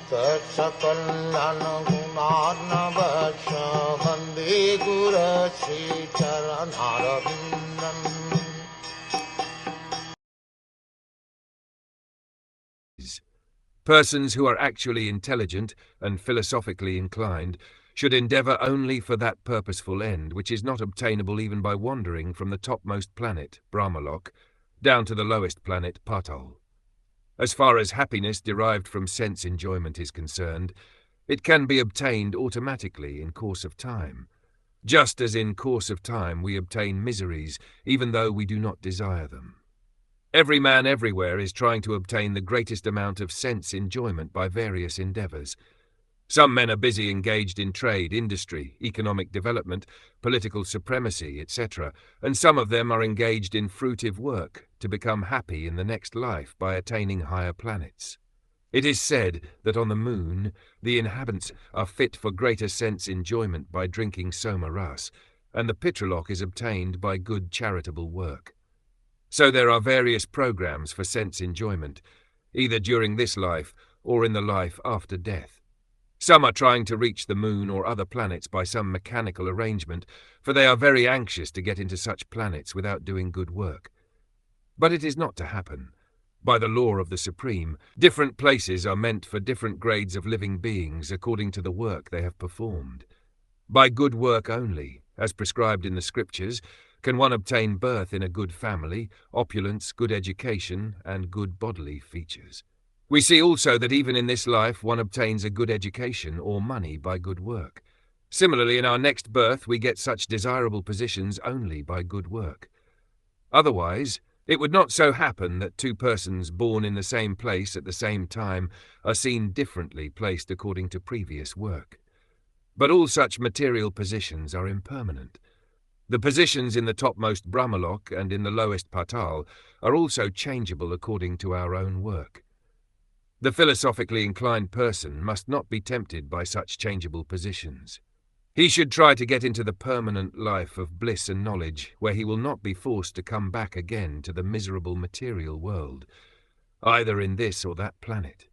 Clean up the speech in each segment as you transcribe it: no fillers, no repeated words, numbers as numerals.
Sakal Gunar Bande Gura Sri Charanaravindan. Persons who are actually intelligent and philosophically inclined should endeavor only for that purposeful end which is not obtainable even by wandering from the topmost planet, Brahmalok, down to the lowest planet, Patal. As far as happiness derived from sense enjoyment is concerned, it can be obtained automatically in course of time, just as in course of time we obtain miseries even though we do not desire them. Every man everywhere is trying to obtain the greatest amount of sense enjoyment by various endeavors. Some men are busy engaged in trade, industry, economic development, political supremacy, etc., and some of them are engaged in fruitive work to become happy in the next life by attaining higher planets. It is said that on the moon, the inhabitants are fit for greater sense enjoyment by drinking soma ras, and the pitralok is obtained by good charitable work. So there are various programs for sense enjoyment, either during this life or in the life after death. Some are trying to reach the moon or other planets by some mechanical arrangement, for they are very anxious to get into such planets without doing good work. But it is not to happen. By the law of the Supreme, different places are meant for different grades of living beings according to the work they have performed. By good work only, as prescribed in the scriptures, can one obtain birth in a good family, opulence, good education, and good bodily features. We see also that even in this life one obtains a good education or money by good work. Similarly, in our next birth we get such desirable positions only by good work. Otherwise, it would not so happen that two persons born in the same place at the same time are seen differently placed according to previous work. But all such material positions are impermanent. The positions in the topmost Brahmalok and in the lowest Patal are also changeable according to our own work. The philosophically inclined person must not be tempted by such changeable positions. He should try to get into the permanent life of bliss and knowledge, where he will not be forced to come back again to the miserable material world, either in this or that planet.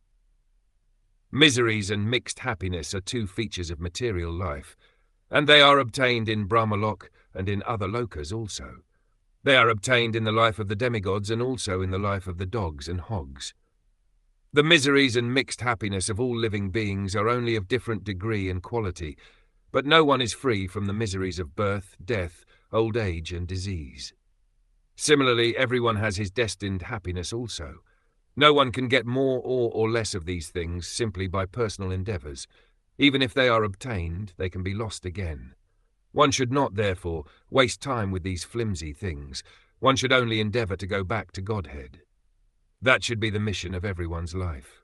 Miseries and mixed happiness are two features of material life, and they are obtained in Brahmalok and in other lokas also. They are obtained in the life of the demigods and also in the life of the dogs and hogs. The miseries and mixed happiness of all living beings are only of different degree and quality, but no one is free from the miseries of birth, death, old age, and disease. Similarly, everyone has his destined happiness also. No one can get more or less of these things simply by personal endeavors. Even if they are obtained, they can be lost again. One should not, therefore, waste time with these flimsy things. One should only endeavor to go back to Godhead. That should be the mission of everyone's life.